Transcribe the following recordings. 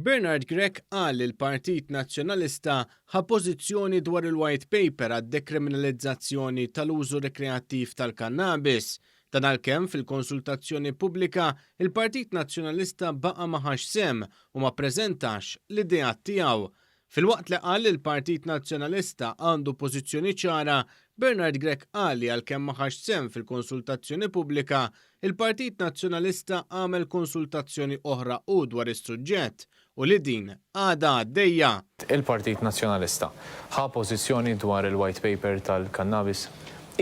Bernard Grech qal li l-Partit Nazzjonalista ħa pożizzjoni dwar il-White Paper għad-dekriminalizzazzjoni tal-użu rekreattiv tal-kannabis. Dan għalkemm fil-konsultazzjoni pubblika il-Partit Nazzjonalista baqa' ma ħax sem u ma ppreżentax l-ideat tiegħu. Fil-waqt li qal il-Partit Nazzjonalista għandu pożizzjoni ċara, Bernard Grech qal li għalkemm ma ħax sem fil-konsultazzjoni pubblika, il-Partit Nazzjonalista għamel konsultazzjoni oħra u dwar is-suġġett u li din għadha għaddejja. Il-Partit Nazzjonalista ħa pożizzjoni dwar il-White Paper tal-kannabis?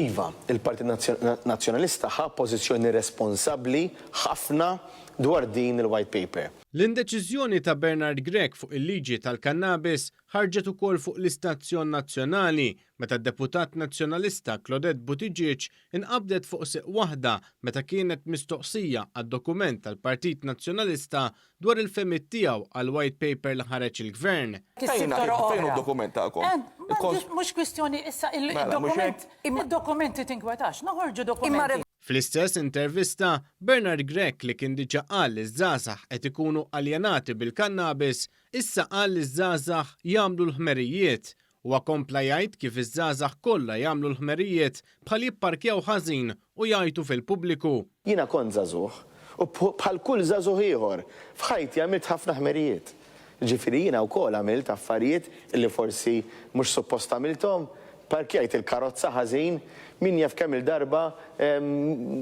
Iva, il-Partit Nazzjonalista ħa pożizzjoni responsabbli ħafna dwar din il-White Paper. L-indeċiżjoni ta' Bernard Grech fuq il-liġi tal-kannabis ħarġet ukoll fuq l-istazzjon nazzjonali meta d-deputat nazzjonalista Claudette Buttigieg inqabdet fuq seq waħda meta kienet mistoqsija għad-dokument tal-Partit Nazzjonalista dwar il-femmit tiegħu għal White Paper li ħareġ il-Gvern. Fejn id-dokument tagħkom? Mhux kwistjoni issa il-dokumenti tinkwetax, noħorġu dokumenti. Fl-istess intervista, Bernard Grech li kien diġà qal li żgħażagħ qed ikunu aljenati bil-kannabis, issa qal li żgħażagħ jagħmlu l-ħmerijiet u kompla jgħid kif iż-żgħażagħ kollha jagħmlu l-ħmerijiet bħal jipparkjaw ħażin u jgħidu fil-pubbliku. Jiena kont żagħżugħ u bħal kull żagħżugħ ieħor f'ħajti għamilt ħafna ħmerijiet. Ġifieri jiena wkoll għamilt affarijiet li forsi mhux suppost għamilthom, parkjajt il-karozza ħażin, min jaf kemm il-darba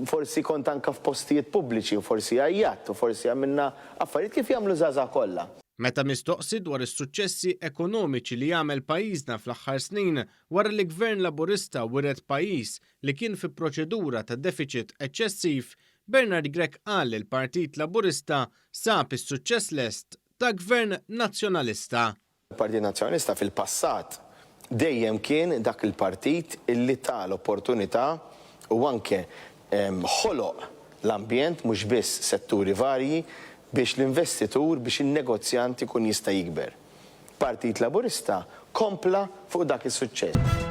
forsi kont anke f'postijiet pubbliċi u forsi għajjat u forsi għamilna affarijiet kif jagħmlu żgħażagħ kollha. Meta mistoqsi dwar is-suċċessi ekonomiċi li jagħmel pajjiżna fl-aħħar snin wara li Gvern Laburista wired pajjiż li kien fi proċedura ta' deficit eċċessiv, Bernard Grech qal li l-Partit Laburista sab is-suċċess lest ta' Gvern Nazzjonalista. Il-Partit Nazzjonalista fil-passat dejjem kien dak il-partit illi ta' l-opportunità u anke ħoloq l-ambjent mhux biss setturi varji biex l-investitur biex in-negozjant ikun jista' jikber. Partit Laburista kompla fuq dak is-suċċess.